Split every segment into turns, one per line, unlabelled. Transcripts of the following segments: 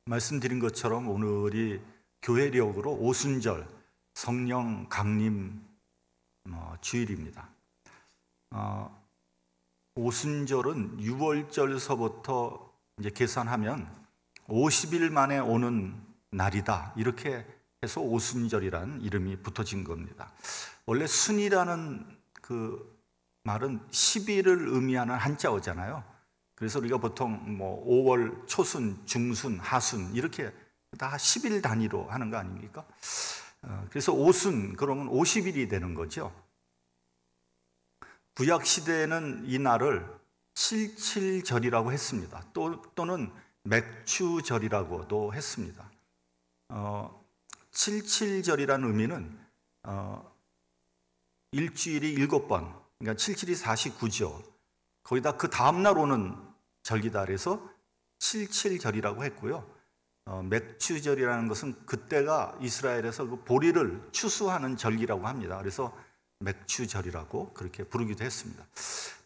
말씀드린 것처럼 오늘이 교회력으로 오순절 성령 강림 주일입니다. 오순절은 6월절서부터 이제 계산하면 50일 만에 오는 날이다, 이렇게 해서 오순절이라는 이름이 붙어진 겁니다. 원래 순이라는 그 말은 10일을 의미하는 한자어잖아요. 그래서 우리가 보통 5월 초순, 중순, 하순 이렇게 다 10일 단위로 하는 거 아닙니까? 그래서 오순, 그러면 50일이 되는 거죠. 구약시대에는 이 날을 칠칠절이라고 했습니다. 또는 맥추절이라고도 했습니다. 칠칠절이라는 의미는 일주일이 7번, 그러니까 77이 49죠. 거기다 그 다음날 오는 절기다 그래서 칠칠절이라고 했고요. 맥추절이라는 것은 그때가 이스라엘에서 그 보리를 추수하는 절기라고 합니다. 그래서 맥추절이라고 그렇게 부르기도 했습니다.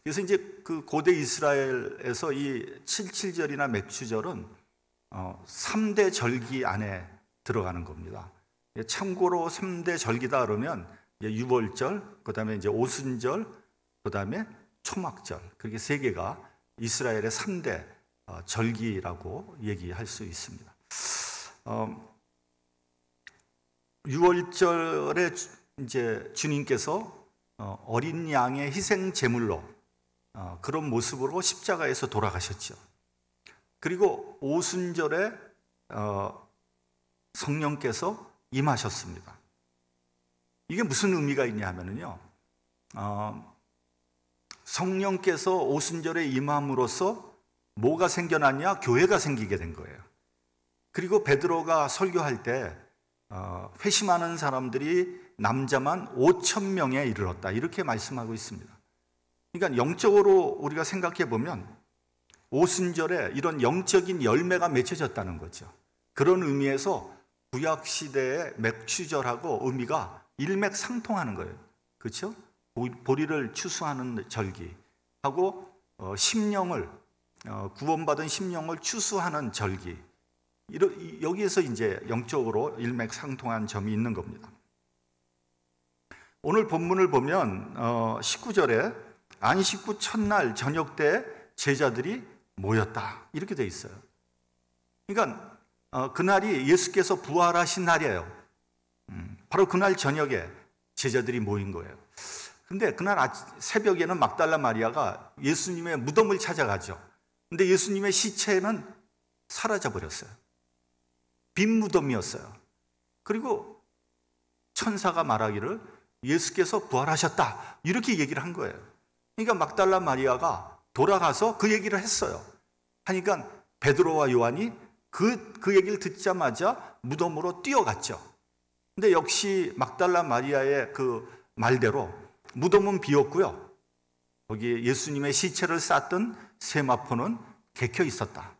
그래서 이제 그 고대 이스라엘에서 이 칠칠절이나 맥추절은 3대 절기 안에 들어가는 겁니다. 참고로 3대 절기다 그러면 유월절, 그 다음에 이제 오순절, 그 다음에 초막절, 그렇게 3개가 이스라엘의 3대 절기라고 얘기할 수 있습니다. 6월절에 이제 주님께서 어린 양의 희생 제물로 그런 모습으로 십자가에서 돌아가셨죠. 그리고 오순절에 성령께서 임하셨습니다. 이게 무슨 의미가 있냐 하면요, 성령께서 오순절에 임함으로써 뭐가 생겨났냐? 교회가 생기게 된 거예요. 그리고 베드로가 설교할 때 회심하는 사람들이 남자만 5,000명에 이르렀다, 이렇게 말씀하고 있습니다. 그러니까 영적으로 우리가 생각해 보면 오순절에 이런 영적인 열매가 맺혀졌다는 거죠. 그런 의미에서 구약시대의 맥추절하고 의미가 일맥상통하는 거예요. 그렇죠? 보리를 추수하는 절기하고 심령을, 구원받은 심령을 추수하는 절기, 여기에서 이제 영적으로 일맥상통한 점이 있는 겁니다. 오늘 본문을 보면 19절에 안식 후 첫날 저녁 때 제자들이 모였다, 이렇게 돼 있어요. 그러니까 그날이 예수께서 부활하신 날이에요. 바로 그날 저녁에 제자들이 모인 거예요. 근데 그날 새벽에는 막달라 마리아가 예수님의 무덤을 찾아가죠. 근데 예수님의 시체는 사라져 버렸어요. 빈 무덤이었어요. 그리고 천사가 말하기를 예수께서 부활하셨다, 이렇게 얘기를 한 거예요. 그러니까 막달라 마리아가 돌아가서 그 얘기를 했어요. 하니까 베드로와 요한이 그 얘기를 듣자마자 무덤으로 뛰어갔죠. 근데 역시 막달라 마리아의 그 말대로 무덤은 비었고요, 거기 예수님의 시체를 쌌던 세마포는 개켜 있었다.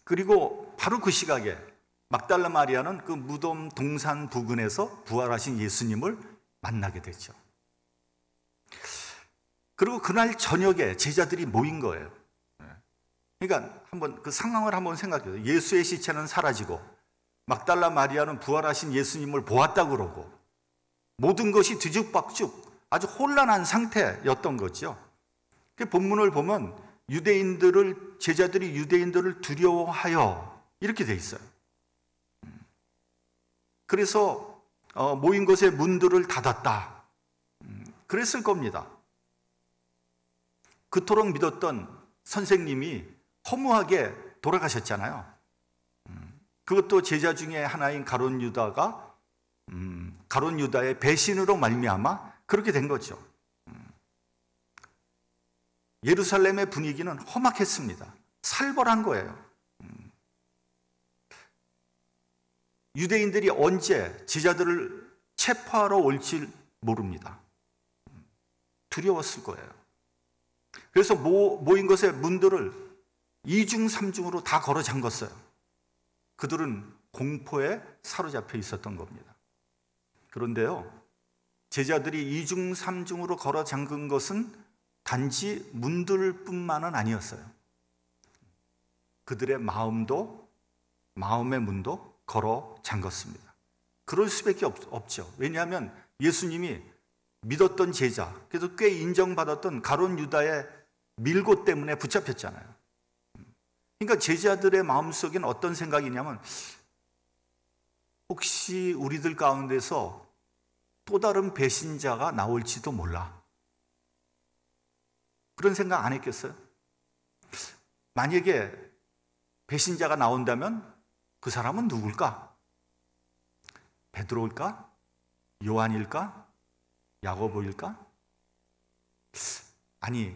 그리고 바로 그 시각에 막달라 마리아는 그 무덤 동산 부근에서 부활하신 예수님을 만나게 되죠. 그리고 그날 저녁에 제자들이 모인 거예요. 그러니까 한번 그 상황을 한번 생각해요. 예수의 시체는 사라지고 막달라 마리아는 부활하신 예수님을 보았다고 그러고 모든 것이 뒤죽박죽 아주 혼란한 상태였던 거죠. 그 본문을 보면 제자들이 유대인들을 두려워하여, 이렇게 돼 있어요. 그래서 모인 곳의 문들을 닫았다, 그랬을 겁니다. 그토록 믿었던 선생님이 허무하게 돌아가셨잖아요. 그것도 제자 중에 하나인 가룟 유다의 배신으로 말미암아 그렇게 된 거죠. 예루살렘의 분위기는 험악했습니다. 살벌한 거예요. 유대인들이 언제 제자들을 체포하러 올지 모릅니다. 두려웠을 거예요. 그래서 모인 것의 문들을 2중 3중으로 다 걸어 잠갔어요. 그들은 공포에 사로잡혀 있었던 겁니다. 그런데요, 제자들이 2중 3중으로 걸어 잠근 것은 단지 문들 뿐만은 아니었어요. 그들의 마음의 문도 걸어 잠갔습니다. 그럴 수밖에 없죠. 왜냐하면 예수님이 믿었던 제자, 그래서 꽤 인정받았던 가룟 유다의 밀고 때문에 붙잡혔잖아요. 그러니까 제자들의 마음속에는 어떤 생각이냐면 혹시 우리들 가운데서 또 다른 배신자가 나올지도 몰라. 그런 생각 안 했겠어요? 만약에 배신자가 나온다면 그 사람은 누굴까? 베드로일까? 요한일까? 야고보일까? 아니,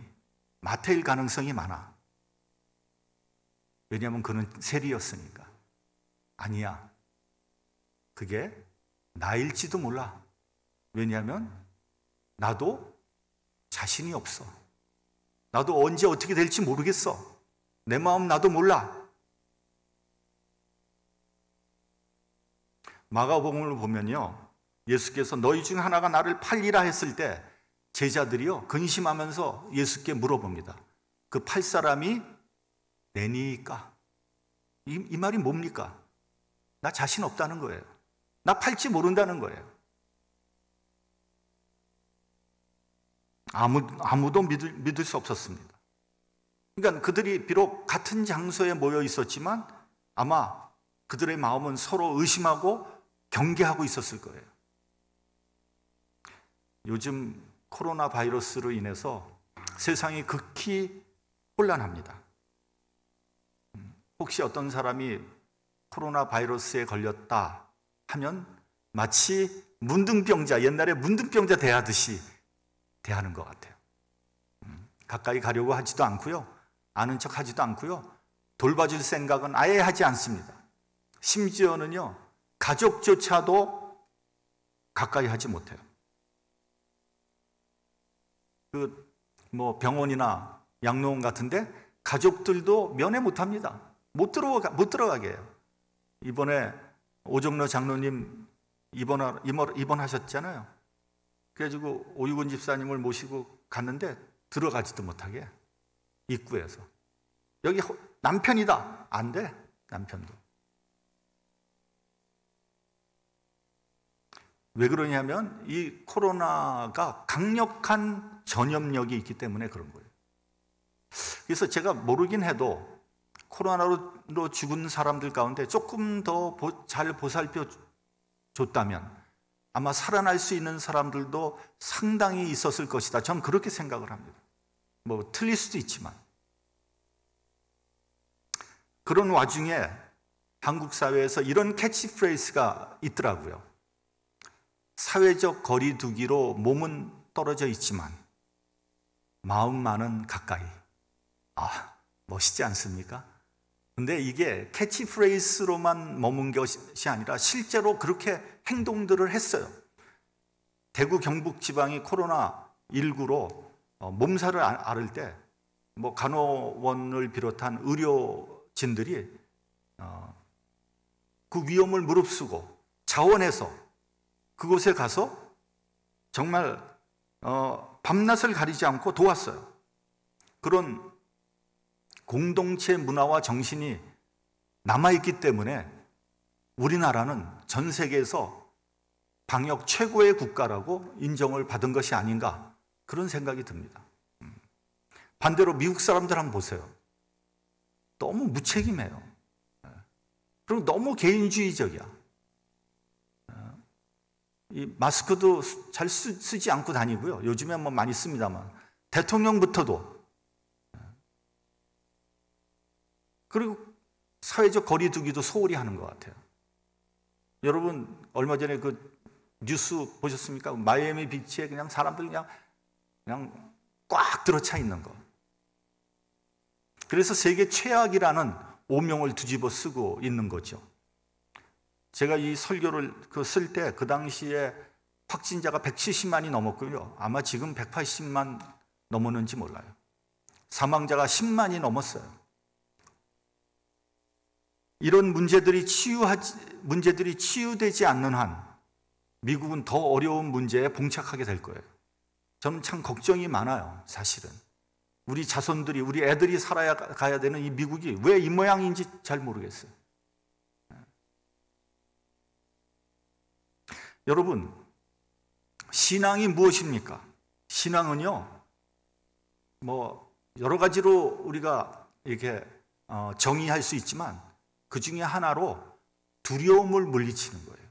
마태일 가능성이 많아. 왜냐하면 그는 세리였으니까. 아니야. 그게 나일지도 몰라. 왜냐하면 나도 자신이 없어. 나도 언제 어떻게 될지 모르겠어. 내 마음 나도 몰라. 마가복음을 보면요, 예수께서 너희 중 하나가 나를 팔리라 했을 때 제자들이요 근심하면서 예수께 물어봅니다. 그 팔 사람이 내니까? 이 말이 뭡니까? 나 자신 없다는 거예요. 나 팔지 모른다는 거예요. 아무도 믿을 수 없었습니다. 그러니까 그들이 비록 같은 장소에 모여 있었지만 아마 그들의 마음은 서로 의심하고 경계하고 있었을 거예요. 요즘 코로나 바이러스로 인해서 세상이 극히 혼란합니다. 혹시 어떤 사람이 코로나 바이러스에 걸렸다 하면 마치 문둥병자, 옛날에 문둥병자 대하듯이 대하는 것 같아요. 가까이 가려고 하지도 않고요. 아는 척 하지도 않고요. 돌봐줄 생각은 아예 하지 않습니다. 심지어는요, 가족조차도 가까이 하지 못해요. 병원이나 양로원 같은데 가족들도 면회 못 합니다. 못 들어가게 해요. 이번에 오정로 장로님 입원하셨잖아요. 그래가지고 오유근 집사님을 모시고 갔는데 들어가지도 못하게 입구에서. 여기 남편이다. 안 돼. 남편도. 왜 그러냐면 이 코로나가 강력한 전염력이 있기 때문에 그런 거예요. 그래서 제가 모르긴 해도 코로나로 죽은 사람들 가운데 조금 더 잘 보살펴 줬다면 아마 살아날 수 있는 사람들도 상당히 있었을 것이다. 전 그렇게 생각을 합니다. 틀릴 수도 있지만. 그런 와중에 한국 사회에서 이런 캐치프레이즈가 있더라고요. 사회적 거리 두기로 몸은 떨어져 있지만 마음만은 가까이. 멋있지 않습니까? 근데 이게 캐치프레이즈로만 머문 것이 아니라 실제로 그렇게 행동들을 했어요. 대구 경북 지방이 코로나19로 몸살을 앓을 때 간호원을 비롯한 의료진들이 그 위험을 무릅쓰고 자원해서 그곳에 가서 정말 밤낮을 가리지 않고 도왔어요. 그런 공동체 문화와 정신이 남아있기 때문에 우리나라는 전 세계에서 방역 최고의 국가라고 인정을 받은 것이 아닌가, 그런 생각이 듭니다. 반대로 미국 사람들 한번 보세요. 너무 무책임해요. 그리고 너무 개인주의적이야. 이 마스크도 잘 쓰지 않고 다니고요. 요즘에 많이 씁니다만 대통령부터도. 그리고 사회적 거리 두기도 소홀히 하는 것 같아요. 여러분 얼마 전에 그 뉴스 보셨습니까? 마이애미 비치에 그냥 사람들 그냥 꽉 들어차 있는 거. 그래서 세계 최악이라는 오명을 뒤집어 쓰고 있는 거죠. 제가 이 설교를 쓸 때 그 당시에 확진자가 170만이 넘었고요. 아마 지금 180만 넘었는지 몰라요. 사망자가 10만이 넘었어요. 이런 문제들이 치유되지 않는 한 미국은 더 어려운 문제에 봉착하게 될 거예요. 저는 참 걱정이 많아요, 사실은. 우리 자손들이, 우리 애들이 살아가야 되는 이 미국이 왜 이 모양인지 잘 모르겠어요. 여러분, 신앙이 무엇입니까? 신앙은요, 여러 가지로 우리가 이렇게 정의할 수 있지만 그 중에 하나로 두려움을 물리치는 거예요.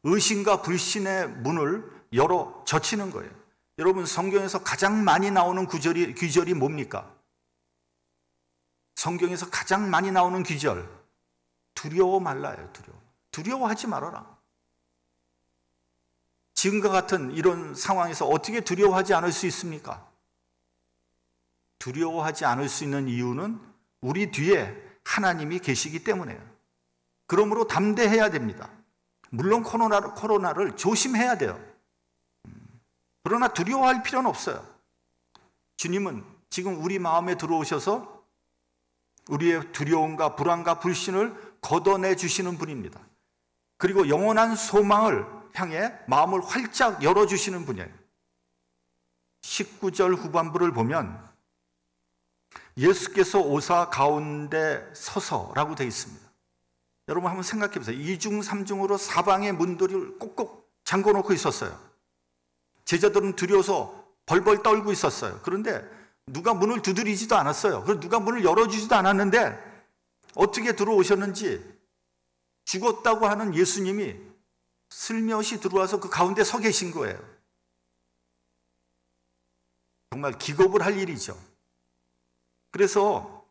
의심과 불신의 문을 열어 젖히는 거예요. 여러분, 성경에서 가장 많이 나오는 귀절이 뭡니까? 성경에서 가장 많이 나오는 귀절, 두려워 말라예요. 두려워하지 말아라. 지금과 같은 이런 상황에서 어떻게 두려워하지 않을 수 있습니까? 두려워하지 않을 수 있는 이유는 우리 뒤에 하나님이 계시기 때문에요. 그러므로 담대해야 됩니다. 물론 코로나를 조심해야 돼요. 그러나 두려워할 필요는 없어요. 주님은 지금 우리 마음에 들어오셔서 우리의 두려움과 불안과 불신을 걷어내 주시는 분입니다. 그리고 영원한 소망을 향해 마음을 활짝 열어주시는 분이에요. 19절 후반부를 보면 예수께서 오사 가운데 서서라고 되어 있습니다. 여러분 한번 생각해 보세요. 이중삼중으로 사방의 문들을 꼭꼭 잠궈놓고 있었어요. 제자들은 두려워서 벌벌 떨고 있었어요. 그런데 누가 문을 두드리지도 않았어요. 그리고 누가 문을 열어주지도 않았는데 어떻게 들어오셨는지 죽었다고 하는 예수님이 슬며시 들어와서 그 가운데 서 계신 거예요. 정말 기겁을 할 일이죠. 그래서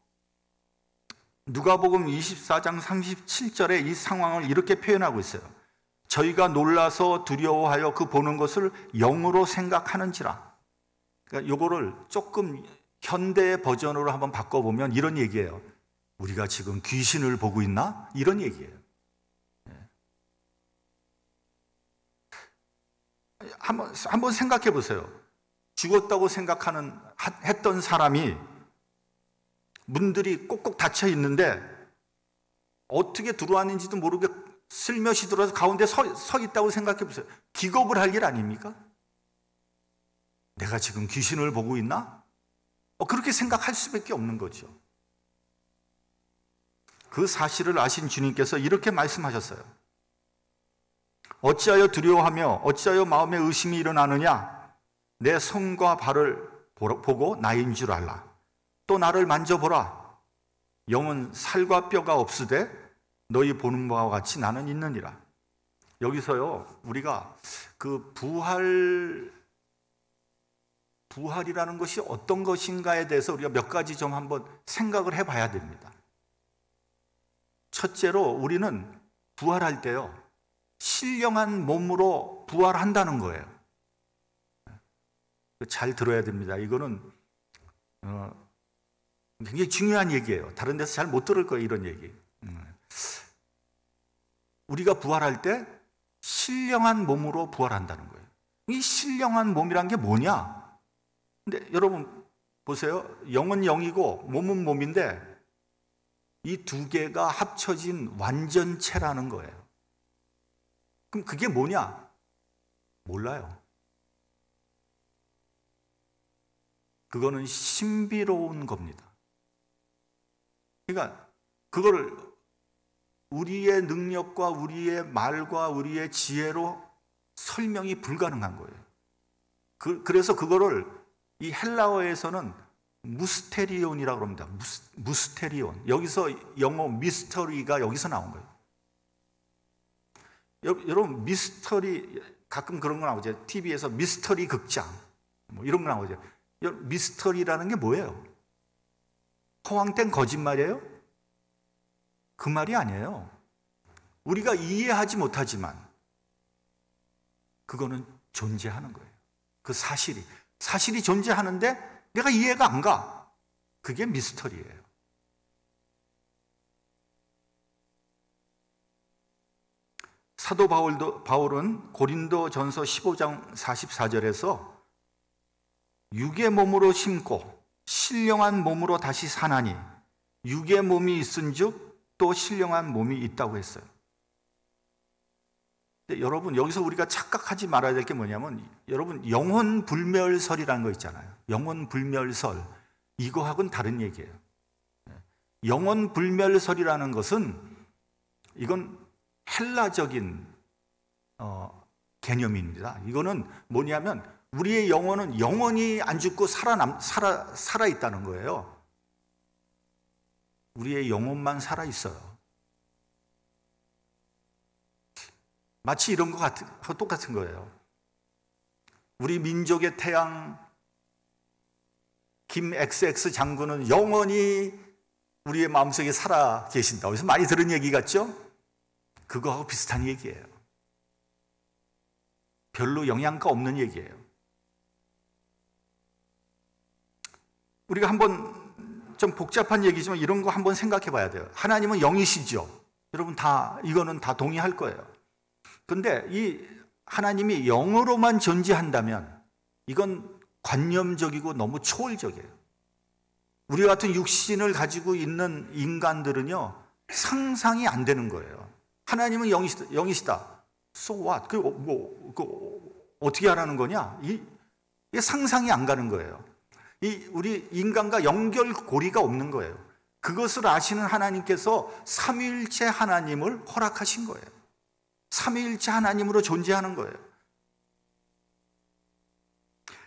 누가복음 24장 37절에 이 상황을 이렇게 표현하고 있어요. 저희가 놀라서 두려워하여 그 보는 것을 영으로 생각하는지라. 그러니까 이거를 조금 현대 버전으로 한번 바꿔보면 이런 얘기예요. 우리가 지금 귀신을 보고 있나? 이런 얘기예요. 한번 생각해 보세요. 죽었다고 했던 사람이 문들이 꼭꼭 닫혀 있는데 어떻게 들어왔는지도 모르게 슬며시 들어와서 가운데 서 있다고 생각해 보세요. 기겁을 할 일 아닙니까? 내가 지금 귀신을 보고 있나? 그렇게 생각할 수밖에 없는 거죠. 그 사실을 아신 주님께서 이렇게 말씀하셨어요. 어찌하여 두려워하며 어찌하여 마음에 의심이 일어나느냐? 내 손과 발을 보고 나인 줄 알라. 또 나를 만져보라. 영은 살과 뼈가 없으되 너희 보는 바와 같이 나는 있느니라. 여기서요, 우리가 그 부활이라는 것이 어떤 것인가에 대해서 우리가 몇 가지 좀 한번 생각을 해봐야 됩니다. 첫째로 우리는 부활할 때요, 신령한 몸으로 부활한다는 거예요. 잘 들어야 됩니다. 이거는 굉장히 중요한 얘기예요. 다른 데서 잘 못 들을 거예요, 이런 얘기. 우리가 부활할 때 신령한 몸으로 부활한다는 거예요. 이 신령한 몸이란 게 뭐냐? 근데 여러분 보세요. 영은 영이고 몸은 몸인데 이 두 개가 합쳐진 완전체라는 거예요. 그럼 그게 뭐냐? 몰라요. 그거는 신비로운 겁니다. 그러니까 그거를 우리의 능력과 우리의 말과 우리의 지혜로 설명이 불가능한 거예요. 그래서 그거를 이 헬라어에서는 무스테리온이라고 합니다. 무스테리온. 여기서 영어 미스터리가 여기서 나온 거예요. 여러분 미스터리 가끔 그런 거 나오죠. TV에서 미스터리 극장 뭐 이런 거 나오죠. 미스터리라는 게 뭐예요? 허황된 거짓말이에요? 그 말이 아니에요. 우리가 이해하지 못하지만 그거는 존재하는 거예요. 그 사실이 존재하는데 내가 이해가 안 가. 그게 미스터리예요. 사도 바울은 고린도 전서 15장 44절에서 육의 몸으로 심고 신령한 몸으로 다시 사나니 육의 몸이 있은즉 또 신령한 몸이 있다고 했어요. 여러분, 여기서 우리가 착각하지 말아야 될 게 뭐냐면, 여러분, 영혼 불멸설이라는 거 있잖아요. 영혼 불멸설. 이거하고는 다른 얘기예요. 영혼 불멸설이라는 것은 이건 헬라적인 개념입니다. 이거는 뭐냐면 우리의 영혼은 영원히 안 죽고 살아 있다는 거예요. 우리의 영혼만 살아 있어요. 마치 이런 거 똑같은 거예요. 우리 민족의 태양 김 XX 장군은 영원히 우리의 마음속에 살아 계신다. 그래서 많이 들은 얘기 같죠? 그거하고 비슷한 얘기예요. 별로 영향가 없는 얘기예요. 우리가 한번 좀 복잡한 얘기지만 이런 거 한번 생각해 봐야 돼요. 하나님은 영이시죠. 여러분 이거는 다 동의할 거예요. 근데 이 하나님이 영으로만 존재한다면 이건 관념적이고 너무 초월적이에요. 우리 같은 육신을 가지고 있는 인간들은요, 상상이 안 되는 거예요. 하나님은 영이시다. So what? 어떻게 하라는 거냐? 이게 상상이 안 가는 거예요. 우리 인간과 연결고리가 없는 거예요. 그것을 아시는 하나님께서 삼위일체 하나님을 허락하신 거예요. 삼위일체 하나님으로 존재하는 거예요.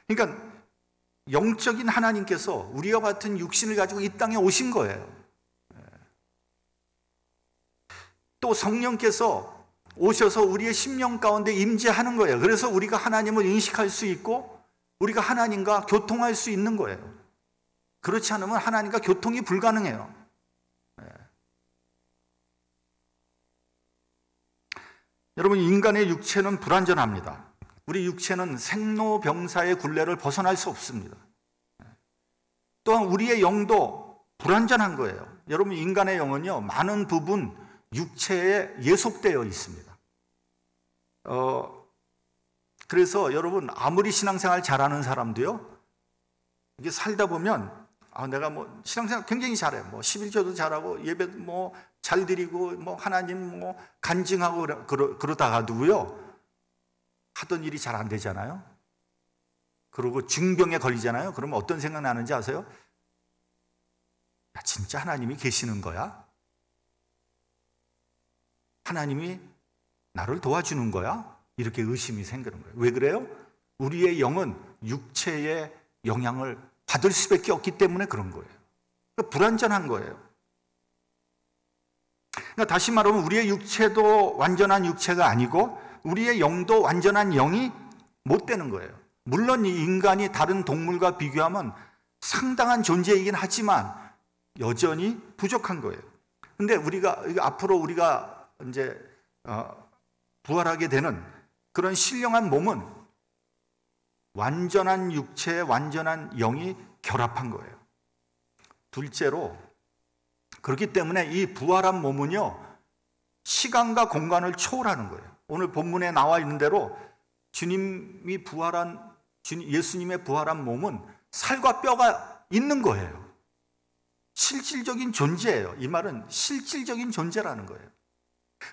그러니까 영적인 하나님께서 우리와 같은 육신을 가지고 이 땅에 오신 거예요. 또 성령께서 오셔서 우리의 심령 가운데 임재하는 거예요. 그래서 우리가 하나님을 인식할 수 있고 우리가 하나님과 교통할 수 있는 거예요. 그렇지 않으면 하나님과 교통이 불가능해요. 여러분, 인간의 육체는 불완전합니다. 우리 육체는 생로병사의 굴레를 벗어날 수 없습니다. 또한 우리의 영도 불완전한 거예요. 여러분, 인간의 영은요, 많은 부분 육체에 예속되어 있습니다. 그래서 여러분, 아무리 신앙생활 잘하는 사람도요, 이게 살다 보면 내가 신앙생활 굉장히 잘해. 11조도 잘하고 예배도 잘 드리고 하나님 간증하고 그러다가도요, 하던 일이 잘 안 되잖아요. 그리고 중병에 걸리잖아요. 그러면 어떤 생각 나는지 아세요? 야, 진짜 하나님이 계시는 거야? 하나님이 나를 도와주는 거야? 이렇게 의심이 생기는 거예요. 왜 그래요? 우리의 영은 육체의 영향을 받을 수밖에 없기 때문에 그런 거예요. 그러니까 불완전한 거예요. 그러니까 다시 말하면 우리의 육체도 완전한 육체가 아니고 우리의 영도 완전한 영이 못 되는 거예요. 물론 이 인간이 다른 동물과 비교하면 상당한 존재이긴 하지만 여전히 부족한 거예요. 근데 앞으로 우리가 이제 부활하게 되는 그런 신령한 몸은 완전한 육체에 완전한 영이 결합한 거예요. 둘째로, 그렇기 때문에 이 부활한 몸은요, 시간과 공간을 초월하는 거예요. 오늘 본문에 나와 있는 대로 예수님의 부활한 몸은 살과 뼈가 있는 거예요. 실질적인 존재예요. 이 말은 실질적인 존재라는 거예요.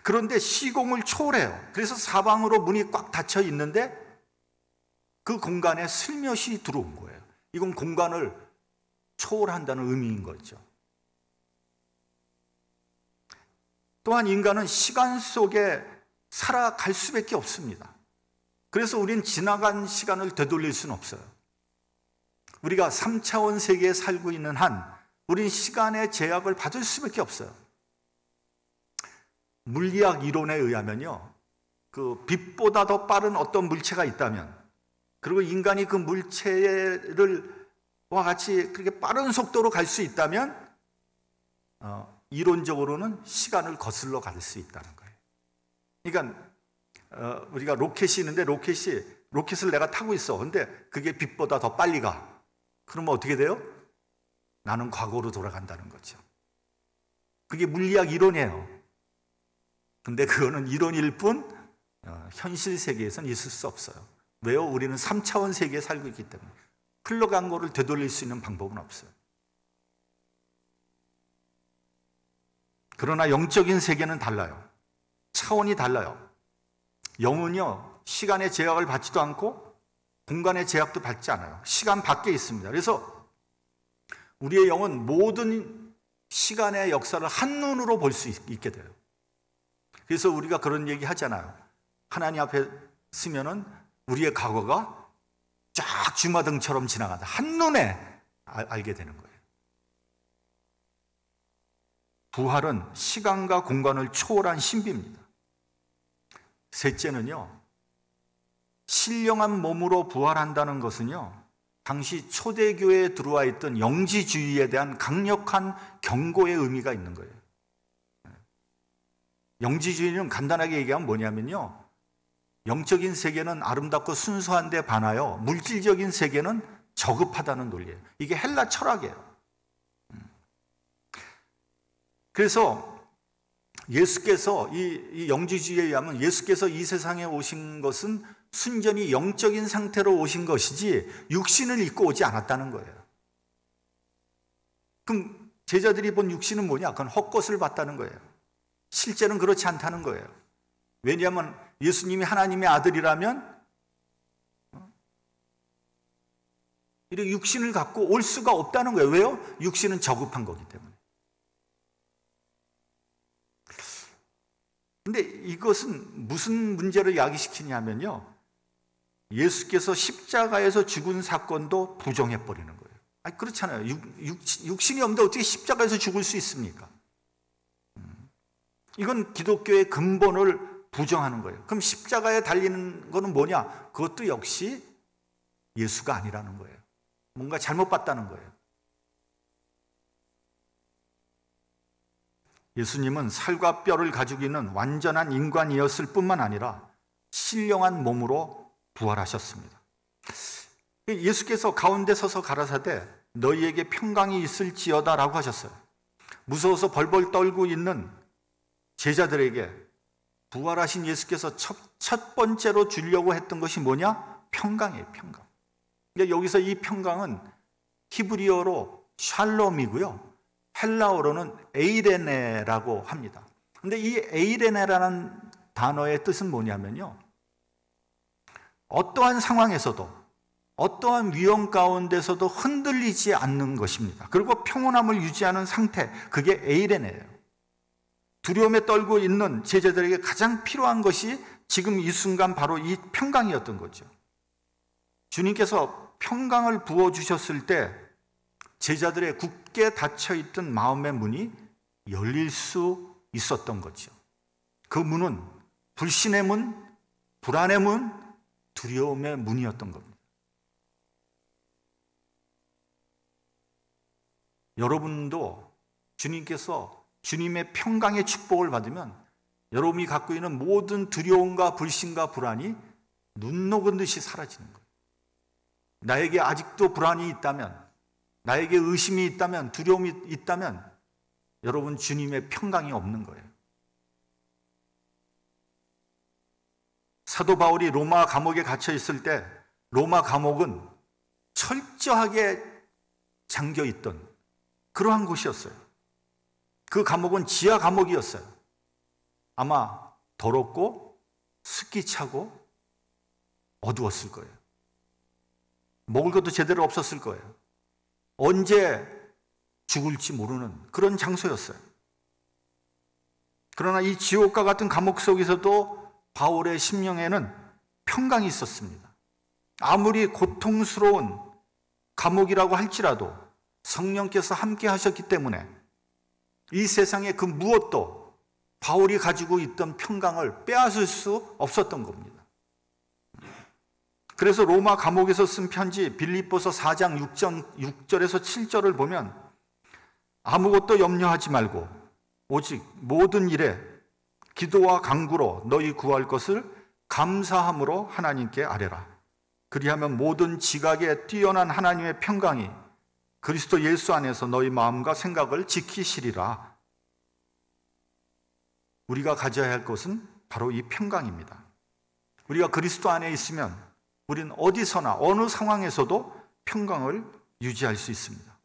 그런데 시공을 초월해요. 그래서 사방으로 문이 꽉 닫혀 있는데 그 공간에 슬며시 들어온 거예요. 이건 공간을 초월한다는 의미인 거죠. 또한 인간은 시간 속에 살아갈 수밖에 없습니다. 그래서 우리는 지나간 시간을 되돌릴 수는 없어요. 우리가 3차원 세계에 살고 있는 한 우리는 시간의 제약을 받을 수밖에 없어요. 물리학 이론에 의하면요, 그 빛보다 더 빠른 어떤 물체가 있다면, 그리고 인간이 그 물체와 같이 그렇게 빠른 속도로 갈 수 있다면 이론적으로는 시간을 거슬러 갈 수 있다는 거예요. 그러니까 우리가 로켓이 있는데 로켓을 내가 타고 있어. 근데 그게 빛보다 더 빨리 가. 그러면 어떻게 돼요? 나는 과거로 돌아간다는 거죠. 그게 물리학 이론이에요. 근데 그거는 이론일 뿐 현실 세계에서는 있을 수 없어요. 왜요? 우리는 3차원 세계에 살고 있기 때문에. 흘러간 거를 되돌릴 수 있는 방법은 없어요. 그러나 영적인 세계는 달라요. 차원이 달라요. 영은요, 시간의 제약을 받지도 않고 공간의 제약도 받지 않아요. 시간 밖에 있습니다. 그래서 우리의 영은 모든 시간의 역사를 한눈으로 볼 수 있게 돼요. 그래서 우리가 그런 얘기 하잖아요. 하나님 앞에 서면은 우리의 과거가 쫙 주마등처럼 지나간다. 한눈에 알게 되는 거예요. 부활은 시간과 공간을 초월한 신비입니다. 셋째는요, 신령한 몸으로 부활한다는 것은요, 당시 초대교회에 들어와 있던 영지주의에 대한 강력한 경고의 의미가 있는 거예요. 영지주의는 간단하게 얘기하면 뭐냐면요, 영적인 세계는 아름답고 순수한 데 반하여 물질적인 세계는 저급하다는 논리예요. 이게 헬라 철학이에요. 그래서 예수께서 이 영지주의에 의하면 예수께서 이 세상에 오신 것은 순전히 영적인 상태로 오신 것이지 육신을 입고 오지 않았다는 거예요. 그럼 제자들이 본 육신은 뭐냐? 그건 헛것을 봤다는 거예요. 실제는 그렇지 않다는 거예요. 왜냐하면 예수님이 하나님의 아들이라면 이렇게 육신을 갖고 올 수가 없다는 거예요. 왜요? 육신은 저급한 거기 때문에. 근데 이것은 무슨 문제를 야기시키냐면요, 예수께서 십자가에서 죽은 사건도 부정해버리는 거예요. 아니, 그렇잖아요. 육신이 없는데 어떻게 십자가에서 죽을 수 있습니까? 이건 기독교의 근본을 부정하는 거예요. 그럼 십자가에 달리는 거는 뭐냐? 그것도 역시 예수가 아니라는 거예요. 뭔가 잘못 봤다는 거예요. 예수님은 살과 뼈를 가지고 있는 완전한 인간이었을 뿐만 아니라 신령한 몸으로 부활하셨습니다. 예수께서 가운데 서서 가라사대 너희에게 평강이 있을지어다 라고 하셨어요. 무서워서 벌벌 떨고 있는 제자들에게 부활하신 예수께서 첫 번째로 주려고 했던 것이 뭐냐? 평강이에요. 평강. 그러니까 여기서 이 평강은 히브리어로 샬롬이고요, 헬라어로는 에이레네라고 합니다. 근데 이 에이레네라는 단어의 뜻은 뭐냐면요, 어떠한 상황에서도 어떠한 위험 가운데서도 흔들리지 않는 것입니다. 그리고 평온함을 유지하는 상태, 그게 에이레네예요. 두려움에 떨고 있는 제자들에게 가장 필요한 것이 지금 이 순간 바로 이 평강이었던 거죠. 주님께서 평강을 부어주셨을 때 제자들의 굳게 닫혀있던 마음의 문이 열릴 수 있었던 거죠. 그 문은 불신의 문, 불안의 문, 두려움의 문이었던 겁니다. 여러분도 주님께서 주님의 평강의 축복을 받으면 여러분이 갖고 있는 모든 두려움과 불신과 불안이 눈 녹은 듯이 사라지는 거예요. 나에게 아직도 불안이 있다면, 나에게 의심이 있다면, 두려움이 있다면 여러분 주님의 평강이 없는 거예요. 사도 바울이 로마 감옥에 갇혀 있을 때 로마 감옥은 철저하게 잠겨 있던 그러한 곳이었어요. 그 감옥은 지하 감옥이었어요. 아마 더럽고 습기 차고 어두웠을 거예요. 먹을 것도 제대로 없었을 거예요. 언제 죽을지 모르는 그런 장소였어요. 그러나 이 지옥과 같은 감옥 속에서도 바울의 심령에는 평강이 있었습니다. 아무리 고통스러운 감옥이라고 할지라도 성령께서 함께 하셨기 때문에 이 세상의 그 무엇도 바울이 가지고 있던 평강을 빼앗을 수 없었던 겁니다. 그래서 로마 감옥에서 쓴 편지 빌립보서 4장 6절에서 7절을 보면 아무것도 염려하지 말고 오직 모든 일에 기도와 간구로 너희 구할 것을 감사함으로 하나님께 아뢰라. 그리하면 모든 지각에 뛰어난 하나님의 평강이 그리스도 예수 안에서 너희 마음과 생각을 지키시리라. 우리가 가져야 할 것은 바로 이 평강입니다. 우리가 그리스도 안에 있으면 우리는 어디서나 어느 상황에서도 평강을 유지할 수 있습니다.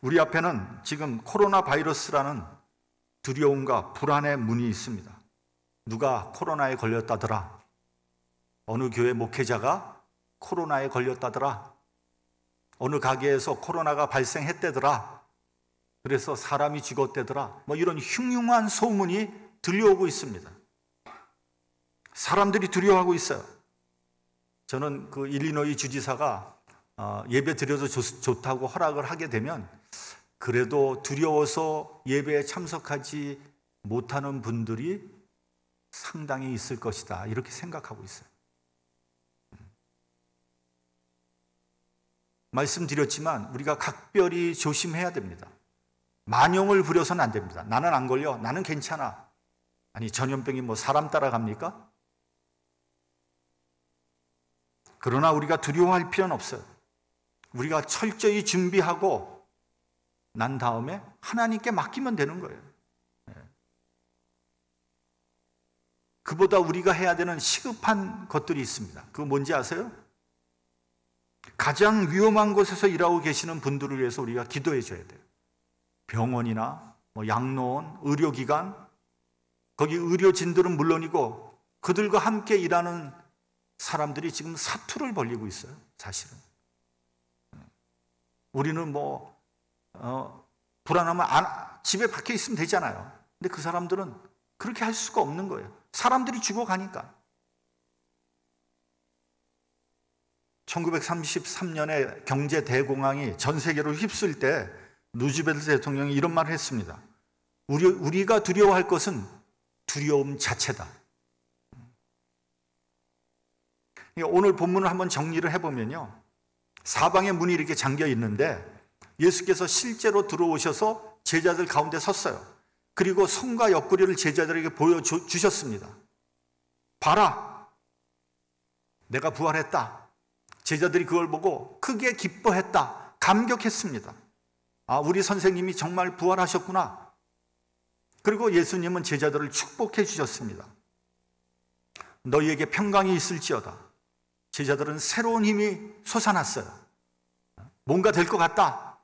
우리 앞에는 지금 코로나 바이러스라는 두려움과 불안의 문이 있습니다. 누가 코로나에 걸렸다더라. 어느 교회 목회자가 코로나에 걸렸다더라. 어느 가게에서 코로나가 발생했대더라. 그래서 사람이 죽었대더라. 뭐 이런 흉흉한 소문이 들려오고 있습니다. 사람들이 두려워하고 있어요. 저는 그 일리노이 주지사가 예배 드려도 좋다고 허락을 하게 되면 그래도 두려워서 예배에 참석하지 못하는 분들이 상당히 있을 것이다, 이렇게 생각하고 있어요. 말씀드렸지만 우리가 각별히 조심해야 됩니다. 만용을 부려서는 안 됩니다. 나는 안 걸려, 나는 괜찮아. 아니, 전염병이 뭐 사람 따라갑니까? 그러나 우리가 두려워할 필요는 없어요. 우리가 철저히 준비하고 난 다음에 하나님께 맡기면 되는 거예요. 그보다 우리가 해야 되는 시급한 것들이 있습니다. 그거 뭔지 아세요? 가장 위험한 곳에서 일하고 계시는 분들을 위해서 우리가 기도해 줘야 돼요. 병원이나 양로원, 의료기관, 거기 의료진들은 물론이고 그들과 함께 일하는 사람들이 지금 사투를 벌이고 있어요. 사실은 우리는 불안하면 집에 밖에 있으면 되잖아요. 근데 그 사람들은 그렇게 할 수가 없는 거예요. 사람들이 죽어가니까. 1933년에 경제 대공황이 전 세계를 휩쓸 때 루즈벨트 대통령이 이런 말을 했습니다. 우리가 두려워할 것은 두려움 자체다. 오늘 본문을 한번 정리를 해보면요, 사방에 문이 이렇게 잠겨 있는데 예수께서 실제로 들어오셔서 제자들 가운데 섰어요. 그리고 손과 옆구리를 제자들에게 보여주셨습니다. 봐라, 내가 부활했다. 제자들이 그걸 보고 크게 기뻐했다, 감격했습니다. 우리 선생님이 정말 부활하셨구나. 그리고 예수님은 제자들을 축복해 주셨습니다. 너희에게 평강이 있을지어다. 제자들은 새로운 힘이 솟아났어요. 뭔가 될 것 같다.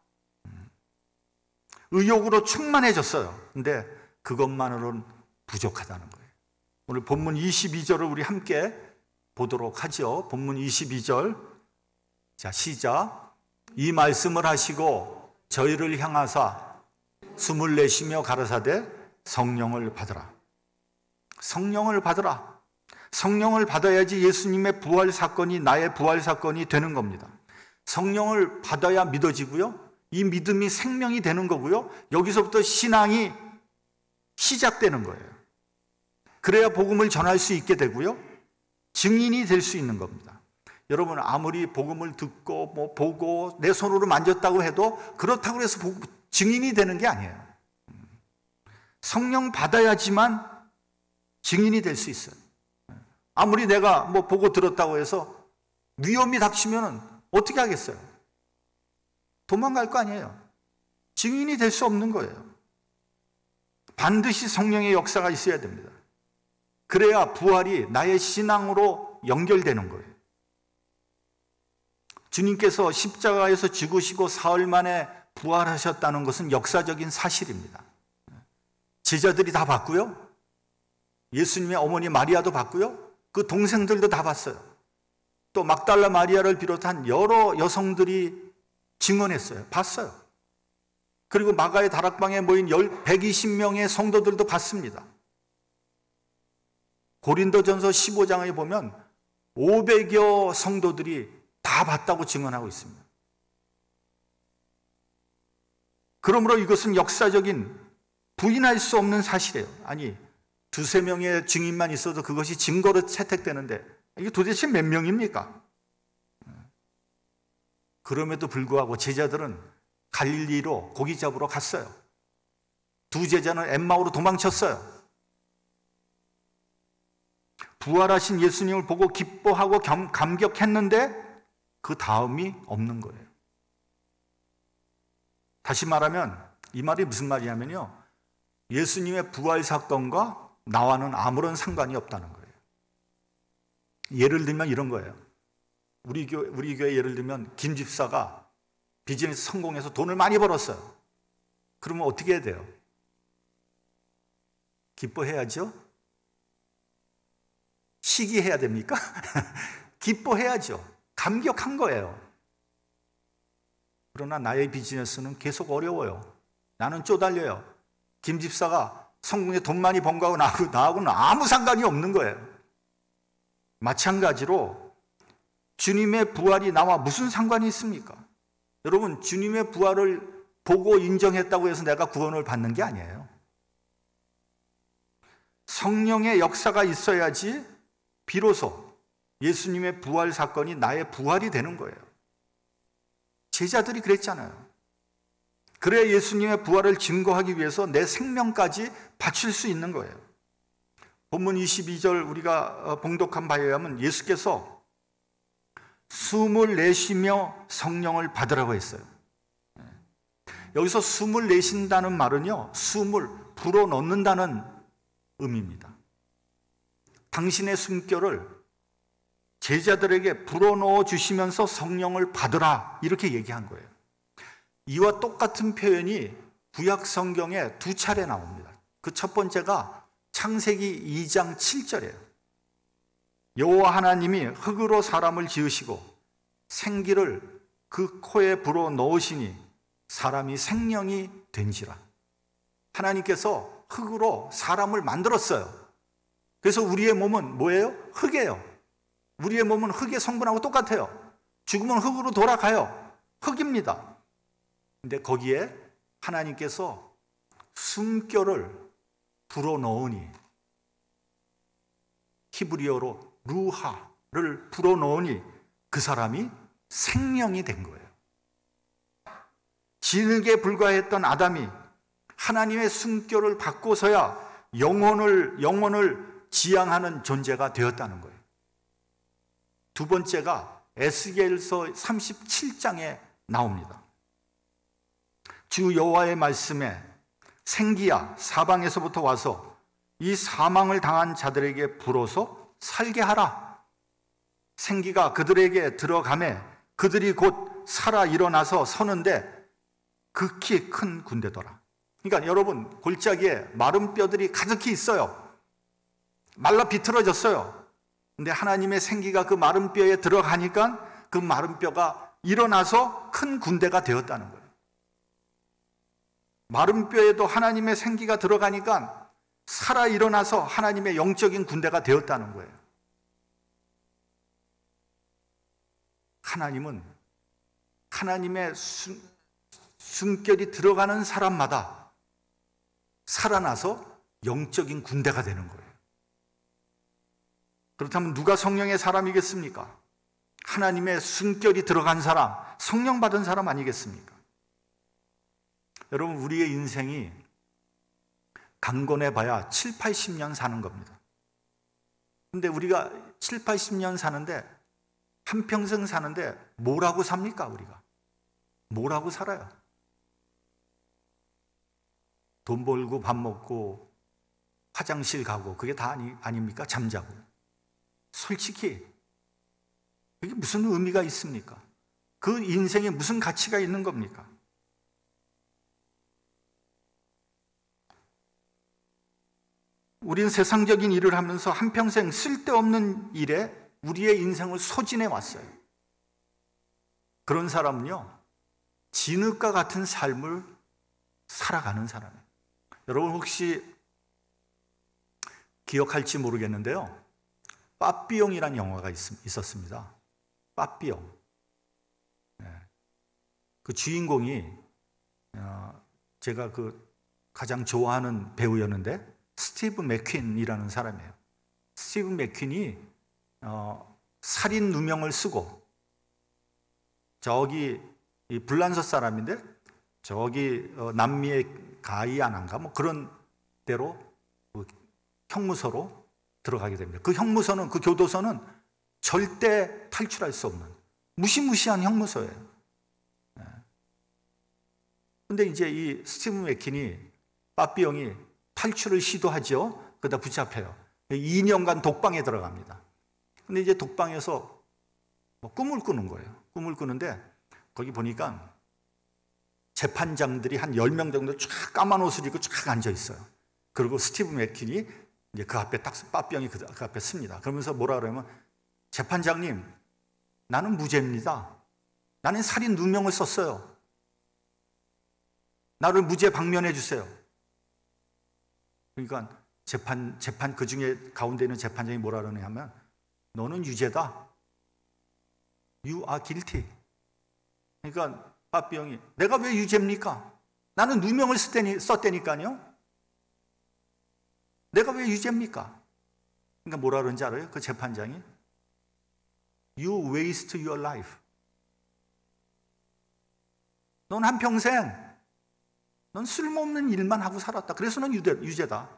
의욕으로 충만해졌어요. 근데 그것만으로는 부족하다는 거예요. 오늘 본문 22절을 우리 함께 보도록 하죠. 본문 22절. 자, 시작. 이 말씀을 하시고 저희를 향하사 숨을 내쉬며 가라사대 성령을 받으라. 성령을 받으라. 성령을 받아야지 예수님의 부활 사건이 나의 부활 사건이 되는 겁니다. 성령을 받아야 믿어지고요, 이 믿음이 생명이 되는 거고요, 여기서부터 신앙이 시작되는 거예요. 그래야 복음을 전할 수 있게 되고요, 증인이 될 수 있는 겁니다. 여러분, 아무리 복음을 듣고 보고 내 손으로 만졌다고 해도 그렇다고 해서 증인이 되는 게 아니에요. 성령 받아야지만 증인이 될 수 있어요. 아무리 내가 보고 들었다고 해서 위험이 닥치면 어떻게 하겠어요? 도망갈 거 아니에요. 증인이 될 수 없는 거예요. 반드시 성령의 역사가 있어야 됩니다. 그래야 부활이 나의 신앙으로 연결되는 거예요. 주님께서 십자가에서 죽으시고 사흘 만에 부활하셨다는 것은 역사적인 사실입니다. 제자들이 다 봤고요, 예수님의 어머니 마리아도 봤고요, 그 동생들도 다 봤어요. 또 막달라 마리아를 비롯한 여러 여성들이 증언했어요. 봤어요. 그리고 마가의 다락방에 모인 120명의 성도들도 봤습니다. 고린도전서 15장에 보면 500여 성도들이 다 봤다고 증언하고 있습니다. 그러므로 이것은 역사적인, 부인할 수 없는 사실이에요. 아니, 두세 명의 증인만 있어도 그것이 증거로 채택되는데 이게 도대체 몇 명입니까? 그럼에도 불구하고 제자들은 갈릴리로 고기 잡으러 갔어요. 두 제자는 엠마오로 도망쳤어요. 부활하신 예수님을 보고 기뻐하고 감격했는데 그 다음이 없는 거예요. 다시 말하면 이 말이 무슨 말이냐면요, 예수님의 부활 사건과 나와는 아무런 상관이 없다는 거예요. 예를 들면 이런 거예요. 우리 교회 예를 들면 김 집사가 비즈니스 성공해서 돈을 많이 벌었어요. 그러면 어떻게 해야 돼요? 기뻐해야죠? 시기해야 됩니까? 기뻐해야죠. 감격한 거예요. 그러나 나의 비즈니스는 계속 어려워요. 나는 쪼달려요. 김 집사가 성공에 돈 많이 번 거하고 나하고는 아무 상관이 없는 거예요. 마찬가지로 주님의 부활이 나와 무슨 상관이 있습니까? 여러분, 주님의 부활을 보고 인정했다고 해서 내가 구원을 받는 게 아니에요. 성령의 역사가 있어야지 비로소 예수님의 부활 사건이 나의 부활이 되는 거예요. 제자들이 그랬잖아요. 그래야 예수님의 부활을 증거하기 위해서 내 생명까지 바칠 수 있는 거예요. 본문 22절 우리가 봉독한 바에 의하면 예수께서 숨을 내쉬며 성령을 받으라고 했어요. 여기서 숨을 내쉰다는 말은요, 숨을 불어넣는다는 의미입니다. 당신의 숨결을 제자들에게 불어넣어 주시면서 성령을 받으라, 이렇게 얘기한 거예요. 이와 똑같은 표현이 구약 성경에 두 차례 나옵니다. 그 첫 번째가 창세기 2장 7절이에요. 여호와 하나님이 흙으로 사람을 지으시고 생기를 그 코에 불어 넣으시니 사람이 생명이 된지라. 하나님께서 흙으로 사람을 만들었어요. 그래서 우리의 몸은 뭐예요? 흙이에요. 우리의 몸은 흙의 성분하고 똑같아요. 죽으면 흙으로 돌아가요. 흙입니다. 근데 거기에 하나님께서 숨결을 불어넣으니, 히브리어로 루하를 불어넣으니 그 사람이 생명이 된 거예요. 진흙에 불과했던 아담이 하나님의 숨결을 받고서야 영혼을 지향하는 존재가 되었다는 거예요. 두 번째가 에스겔서 37장에 나옵니다. 주 여호와의 말씀에 생기야 사방에서부터 와서 이 사망을 당한 자들에게 불어서 살게 하라. 생기가 그들에게 들어가매 그들이 곧 살아 일어나서 서는데 극히 큰 군대더라. 그러니까 여러분, 골짜기에 마른 뼈들이 가득히 있어요. 말라 비틀어졌어요. 근데 하나님의 생기가 그 마른 뼈에 들어가니까 그 마른 뼈가 일어나서 큰 군대가 되었다는 거예요. 마른 뼈에도 하나님의 생기가 들어가니까 살아 일어나서 하나님의 영적인 군대가 되었다는 거예요. 하나님은 하나님의 숨결이 들어가는 사람마다 살아나서 영적인 군대가 되는 거예요. 그렇다면 누가 성령의 사람이겠습니까? 하나님의 숨결이 들어간 사람, 성령 받은 사람 아니겠습니까? 여러분, 우리의 인생이 강건해 봐야 7, 80년 사는 겁니다. 근데 우리가 7, 80년 사는데, 한평생 사는데 뭐라고 삽니까, 우리가? 뭐라고 살아요? 돈 벌고 밥 먹고 화장실 가고 그게 다 아닙니까? 잠자고. 솔직히 그게 무슨 의미가 있습니까? 그 인생에 무슨 가치가 있는 겁니까? 우리는 세상적인 일을 하면서 한평생 쓸데없는 일에 우리의 인생을 소진해 왔어요. 그런 사람은요, 진흙과 같은 삶을 살아가는 사람이에요. 여러분 혹시 기억할지 모르겠는데요, 빠삐용이라는 영화가 있었습니다. 빠삐용. 그 주인공이 제가 가장 좋아하는 배우였는데 스티브 맥퀸이라는 사람이에요. 스티브 맥퀸이 살인 누명을 쓰고 저기 불란서 사람인데 저기 남미의 가이아나인가 뭐 그런 데로 형무소로 들어가게 됩니다. 그 형무소는, 그 교도소는 절대 탈출할 수 없는 무시무시한 형무소예요. 근데 이제 이 스티브 맥퀸이, 빠삐용이 탈출을 시도하죠. 그러다 붙잡혀요. 2년간 독방에 들어갑니다. 근데 이제 독방에서 꿈을 꾸는 거예요. 꿈을 꾸는데 거기 보니까 재판장들이 한 10명 정도 쫙 까만 옷을 입고 쫙 앉아 있어요. 그리고 스티브 맥퀸이 이제 그 앞에 딱 빠병이 그 앞에 씁니다. 그러면서 뭐라 그러면, 재판장님, 나는 무죄입니다. 나는 살인 누명을 썼어요. 나를 무죄 방면해 주세요. 그러니까 재판 그 중에 가운데 있는 재판장이 뭐라 그러냐면, 너는 유죄다. You are guilty. 그러니까 빠병이, 내가 왜 유죄입니까? 나는 누명을 썼다니까요. 내가 왜 유죄입니까? 그러니까 뭐라 그런지 알아요? 그 재판장이, You waste your life. 넌 한평생 넌 쓸모없는 일만 하고 살았다. 그래서 넌 유죄다.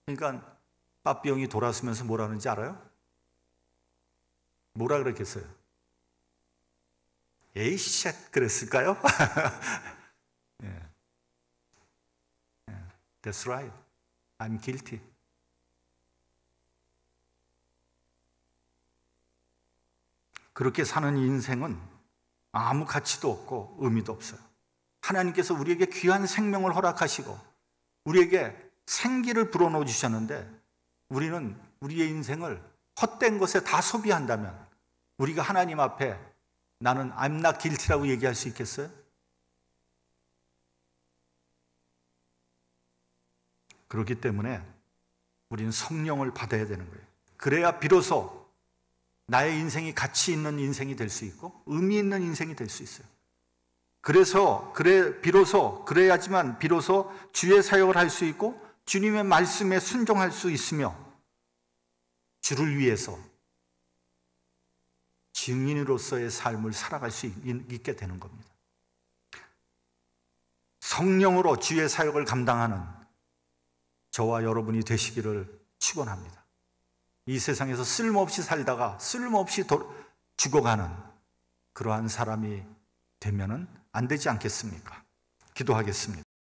그러니까 빠삐용이 돌아서면서 뭐라 하는지 알아요? 뭐라 그랬겠어요? 에이 쉣 그랬을까요? 예. That's right. I'm guilty. 그렇게 사는 인생은 아무 가치도 없고 의미도 없어요. 하나님께서 우리에게 귀한 생명을 허락하시고 우리에게 생기를 불어넣어 주셨는데, 우리는 우리의 인생을 헛된 것에 다 소비한다면 우리가 하나님 앞에 나는 I'm not guilty라고 얘기할 수 있겠어요? 그렇기 때문에 우리는 성령을 받아야 되는 거예요. 그래야 비로소 나의 인생이 가치 있는 인생이 될 수 있고 의미 있는 인생이 될 수 있어요. 그래야지만 비로소 주의 사역을 할 수 있고 주님의 말씀에 순종할 수 있으며 주를 위해서 증인으로서의 삶을 살아갈 수 있게 되는 겁니다. 성령으로 주의 사역을 감당하는 저와 여러분이 되시기를 축원합니다. 이 세상에서 쓸모없이 살다가 쓸모없이 죽어가는 그러한 사람이 되면은 안 되지 않겠습니까? 기도하겠습니다.